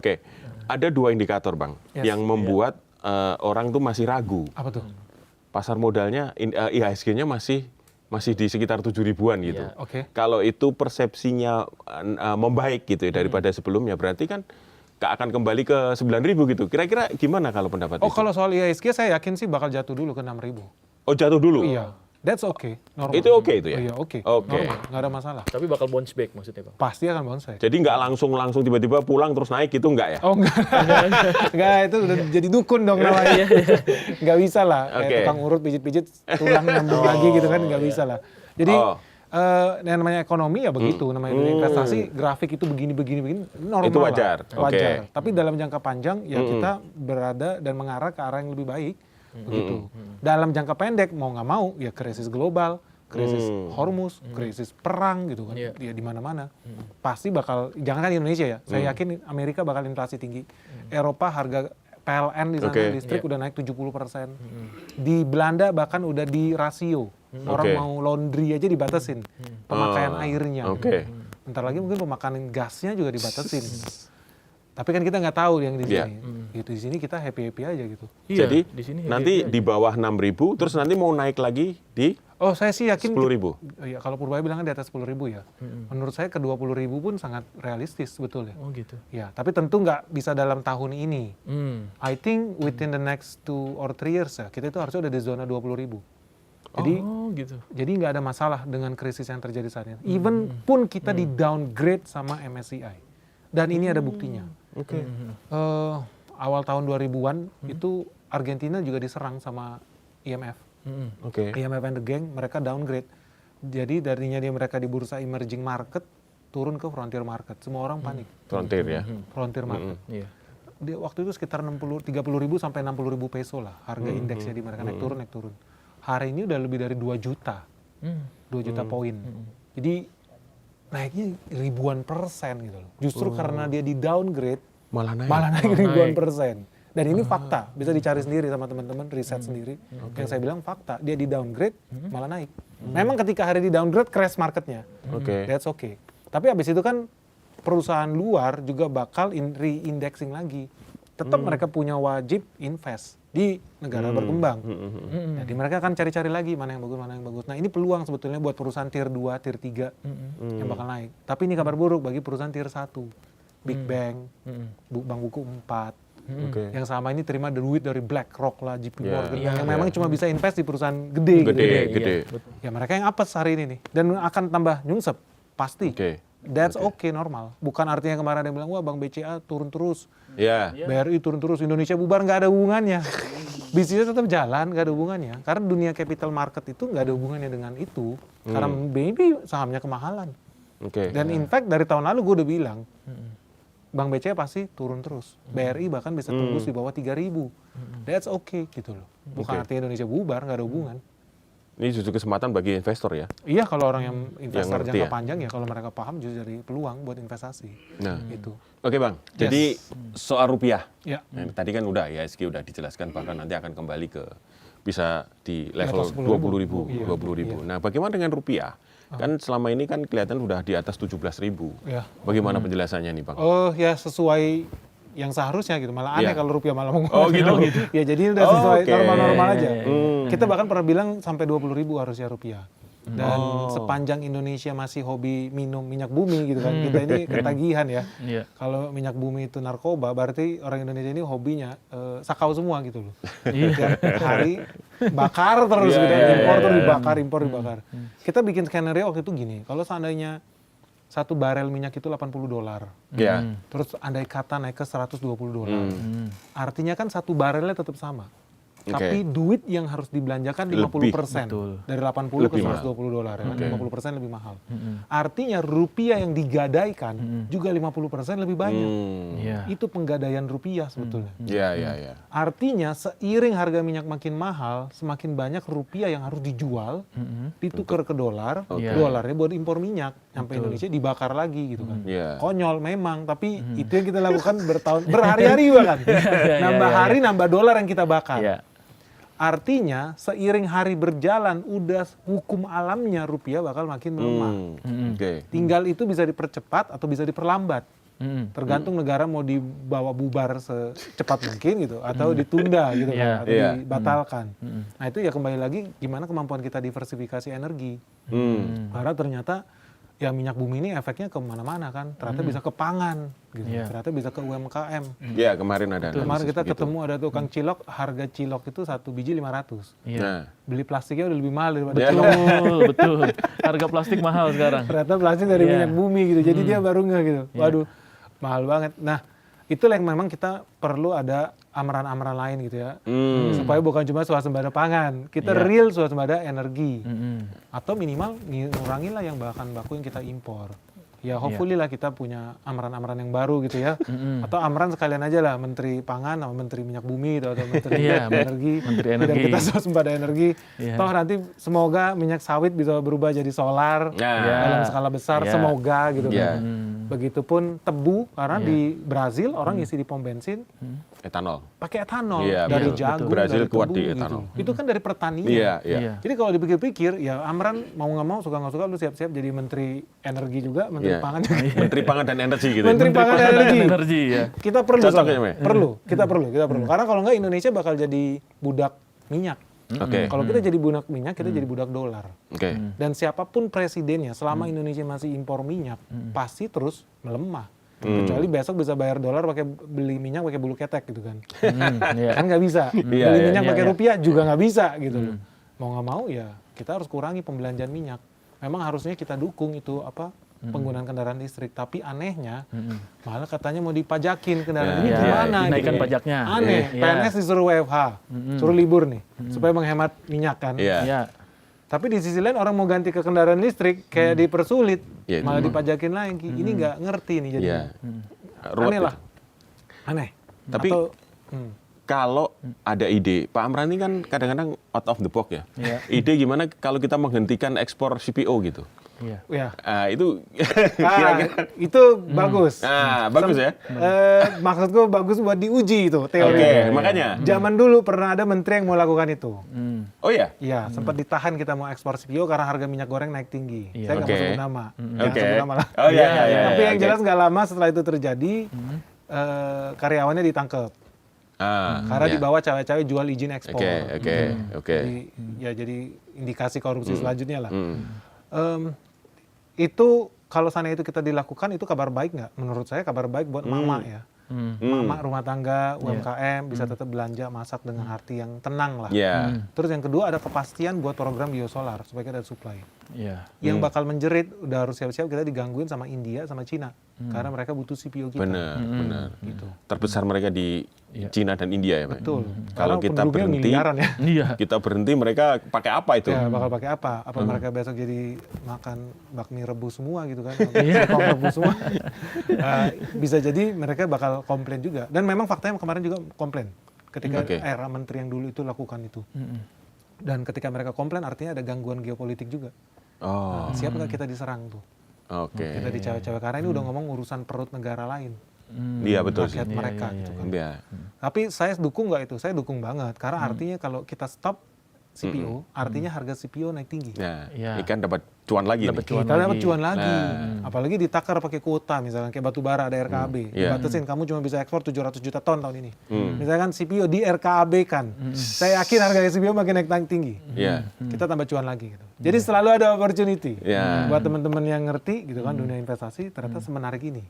Oke. Ada 2 indikator, Bang, yang membuat orang tuh masih ragu. Apa tuh? Pasar modalnya, IHSG-nya masih di sekitar 7 ribuan gitu. Oke. Kalau itu persepsinya membaik gitu ya daripada sebelumnya, berarti kan nggak akan kembali ke 9.000 gitu. Kira-kira gimana kalau pendapat itu? Kalau soal IHSG saya yakin sih bakal jatuh dulu ke 6.000. Oh, jatuh dulu? Iya. That's okay. Normal. Itu oke itu ya? Iya, oke. Oke. Normal, nggak ada masalah. Tapi bakal bounce back maksudnya, Bang? Pasti akan bounce back. Jadi nggak langsung tiba-tiba pulang terus naik gitu nggak ya? Oh enggak. Enggak, itu udah jadi dukun dong namanya. Nggak bisa lah. Kayak tukang urut pijit-pijit tulang nyambung lagi gitu kan, nggak bisa lah. Jadi yang namanya ekonomi ya begitu, namanya investasi, grafik itu begini normal. Itu wajar. Lah. Wajar. Tapi dalam jangka panjang ya kita berada dan mengarah ke arah yang lebih baik. Begitu. Dalam jangka pendek mau nggak mau ya krisis global, krisis Hormuz, krisis perang gitu kan, ya di mana-mana. Pasti bakal, jangan kan Indonesia ya, saya yakin Amerika bakal inflasi tinggi. Eropa harga PLN di sana listrik udah naik 70%. Di Belanda bahkan udah di rasio. Orang mau laundry aja dibatasin pemakaian airnya. Bentar lagi mungkin pemakaian gasnya juga dibatasin. Tapi kan kita nggak tahu yang di sini. Gitu, di sini kita happy aja gitu. Jadi di sini nanti di bawah 6.000 terus nanti mau naik lagi di saya sih yakin 10.000. Ya, kalau Purbaya bilang kan di atas 10.000 ya. Menurut saya ke 20.000 pun sangat realistis sebetulnya. Oh gitu. Ya, tapi tentu nggak bisa dalam tahun ini. I think within the next 2 or 3 years ya, kita itu harusnya udah di zona 20.000. Jadi, gitu. Jadi nggak ada masalah dengan krisis yang terjadi saat ini. Even pun kita di downgrade sama MSCI. Dan ini ada buktinya. Awal tahun 2000-an itu Argentina juga diserang sama IMF. IMF and the gang, mereka downgrade. Jadi darinya mereka di bursa emerging market turun ke frontier market. Semua orang panik. Frontier ya. Frontier market. Waktu itu sekitar 30.000 sampai 60.000 peso lah harga indeksnya di mereka, naik turun. Hari ini udah lebih dari 2 juta. 2 juta poin. Jadi naiknya ribuan persen gitu loh. Justru karena dia di downgrade malah naik ribuan persen. Dan ini fakta, bisa dicari sendiri sama teman-teman, riset sendiri. Yang saya bilang fakta, dia di downgrade malah naik. Memang ketika hari di downgrade crash marketnya. That's okay. Tapi abis itu kan perusahaan luar juga bakal re-indexing lagi. Tetap mereka punya wajib invest di negara berkembang. Jadi mereka akan cari-cari lagi mana yang bagus. Nah ini peluang sebetulnya buat perusahaan tier 2, tier 3 yang bakal naik. Tapi ini kabar buruk bagi perusahaan tier 1. Big Bang, Bank Buku 4. Yang sama ini terima duit dari BlackRock lah, JP Morgan. Yang memang cuma bisa invest di perusahaan gede. Ya mereka yang apes hari ini nih. Dan akan tambah nyungsep, pasti. That's okay, normal. Bukan artinya kemarin ada yang bilang, wah Bank BCA turun terus. BRI turun terus, Indonesia bubar, nggak ada hubungannya. Bisnisnya tetap jalan, nggak ada hubungannya. Karena dunia capital market itu nggak ada hubungannya dengan itu. Karena maybe sahamnya kemahalan. Dan in fact dari tahun lalu gue udah bilang, Bank BCA pasti turun terus. BRI bahkan bisa tembus di bawah 3.000. That's okay gitu loh. Bukan artinya Indonesia bubar, nggak ada hubungan. Ini justru kesempatan bagi investor ya? Iya, kalau orang yang investor jangka panjang ya, kalau mereka paham justru jadi peluang buat investasi. Nah, itu. Oke Bang, jadi soal rupiah. Nah, tadi kan udah IHSG udah dijelaskan, bahkan nanti akan kembali ke bisa di level 20.000. Nah, bagaimana dengan rupiah? Kan selama ini kan kelihatan udah di atas 17.000. Bagaimana penjelasannya nih Bang? Ya sesuai yang seharusnya gitu, malah aneh kalau rupiah malah mau gitu. Ya jadi udah sesuai normal-normal aja. Kita bahkan pernah bilang sampai 20.000 harusnya rupiah. Dan sepanjang Indonesia masih hobi minum minyak bumi gitu kan, kita ini ketagihan ya. Kalau minyak bumi itu narkoba, berarti orang Indonesia ini hobinya sakau semua gitu loh. Tiap hari bakar terus gitu, impor dibakar. Kita bikin skenario waktu itu gini, kalau seandainya 1 barel minyak itu $80. Terus andai kata naik ke $120. Artinya kan 1 barelnya tetap sama. Tapi duit yang harus dibelanjakan 50%. Dari 80 ke $120 ya kan, 50% lebih mahal. Artinya rupiah yang digadaikan juga 50% lebih banyak. Itu penggadaian rupiah sebetulnya. Artinya seiring harga minyak makin mahal, semakin banyak rupiah yang harus dijual, ditukar ke dolar, dolarnya buat impor minyak, sampai Indonesia dibakar lagi gitu kan. Konyol memang, tapi itu yang kita lakukan berhari-hari bahkan. Nambah hari, nambah dolar yang kita bakar. Artinya seiring hari berjalan udah hukum alamnya rupiah bakal makin melemah. Tinggal itu bisa dipercepat atau bisa diperlambat. Tergantung negara mau dibawa bubar secepat mungkin gitu, atau ditunda gitu kan, atau dibatalkan. Nah itu ya kembali lagi gimana kemampuan kita diversifikasi energi. Karena ternyata ya minyak bumi ini efeknya kemana-mana kan, ternyata bisa ke pangan, gitu. Ternyata bisa ke UMKM. Iya kemarin ada. Kemarin kita ketemu ada tukang cilok, harga cilok itu 1 biji 500. Nah. Beli plastiknya udah lebih mahal daripada Betul. Harga plastik mahal sekarang. ternyata plastik dari minyak bumi gitu, jadi dia baru nggak gitu. Waduh, mahal banget. Nah, itulah yang memang kita perlu ada amaran-amaran lain gitu ya, supaya bukan cuma swasembada pangan, kita real swasembada energi, atau minimal ngurangin lah yang bahan baku yang kita impor. Ya hopefully lah kita punya amaran-amaran yang baru gitu ya, atau amaran sekalian aja lah Menteri Pangan sama Menteri Minyak Bumi gitu, atau Menteri Energi, biar kita swasembada energi. Toh nanti semoga minyak sawit bisa berubah jadi solar dalam skala besar, semoga gitu kan. Begitupun tebu, karena di Brazil orang isi di pom bensin etanol. Pakai etanol betul. dari jagung, Brazil dari kuat tebu di gitu. etanol. Itu kan dari pertanian. Iya. Jadi kalau dipikir-pikir ya Amran mau nggak mau, suka nggak suka lu siap-siap jadi Menteri Energi juga, Menteri Pangan juga. Menteri Pangan dan Energi gitu. Menteri Pangan dan Energi. Ya. Kita perlu. Cocok ya, Kita perlu. Karena kalau nggak Indonesia bakal jadi budak minyak. Oke. Kalau kita jadi budak minyak, kita jadi budak dolar. Oke. Dan siapapun presidennya, selama Indonesia masih impor minyak, pasti terus melemah. Kecuali besok bisa bayar dolar pakai beli minyak pakai bulu ketek gitu kan. Kan nggak bisa. Beli minyak pakai rupiah juga nggak bisa gitu loh. Mau nggak mau ya kita harus kurangi pembelanjaan minyak. Memang harusnya kita dukung itu penggunaan kendaraan listrik, tapi anehnya malah katanya mau dipajakin kendaraan ini gimana? Dinaikkan gitu. pajaknya. Aneh. PNS disuruh WFH, suruh libur nih supaya menghemat minyak kan. Tapi di sisi lain orang mau ganti ke kendaraan listrik kayak dipersulit, malah dipajakin lagi. Ini nggak ngerti nih jadinya. Aneh lah. Aneh. Tapi kalau ada ide, Pak Amran ini kan kadang-kadang out of the box ya. Ide gimana kalau kita menghentikan ekspor CPO gitu? Itu kira-kira itu bagus. Bagus ya. Maksudku bagus buat diuji itu teori. Oke, makanya. Zaman dulu pernah ada menteri yang mau lakukan itu. Oh iya? Iya, sempat ditahan kita mau ekspor CPO karena harga minyak goreng naik tinggi. Saya nggak mau sebut nama. Jangan sebut nama lah. Oh iya. Tapi yang jelas nggak lama setelah itu terjadi, karyawannya ditangkap. Karena dibawa cawe-cawe jual izin ekspor. Oke. Jadi indikasi korupsi selanjutnya lah. Itu kalau sana itu kita dilakukan, itu kabar baik nggak? Menurut saya kabar baik buat mama ya. Mama rumah tangga, UMKM bisa tetap belanja, masak dengan hati yang tenang lah. Terus yang kedua ada kepastian buat program biosolar supaya kita ada supply. Yang bakal menjerit udah harus siap-siap kita digangguin sama India sama Cina karena mereka butuh CPO kita. Benar. Gitu. Terbesar mereka di Cina dan India ya, Pak. Betul. Kalau kita berhenti, kita berhenti mereka pakai apa itu? Ya, bakal pakai apa? Apa mereka besok jadi makan bakmi rebus semua gitu kan? Rebus semua. Bisa jadi mereka bakal komplain juga. Dan memang faktanya kemarin juga komplain ketika era menteri yang dulu itu lakukan itu. Dan ketika mereka komplain artinya ada gangguan geopolitik juga. Siap nggak kita diserang tuh? Kita dicawe-cawe karena ini udah ngomong urusan perut negara lain. Iya betul. Rakyat mereka gitu kan. Tapi saya dukung nggak itu? Saya dukung banget karena artinya kalau kita stop CPO, artinya harga CPO naik tinggi. Ikan dapat cuan lagi. Kita dapat cuan lagi. Apalagi ditakar pakai kuota, misalnya kayak batu bara ada RKAB. Dibatasin, kamu cuma bisa ekspor 700 juta ton tahun ini. Misalkan CPO di RKAB kan. Saya yakin harga CPO makin naik tinggi. Kita tambah cuan lagi. Gitu. Jadi selalu ada opportunity. Buat teman-teman yang ngerti gitu kan dunia investasi, ternyata semenarik ini.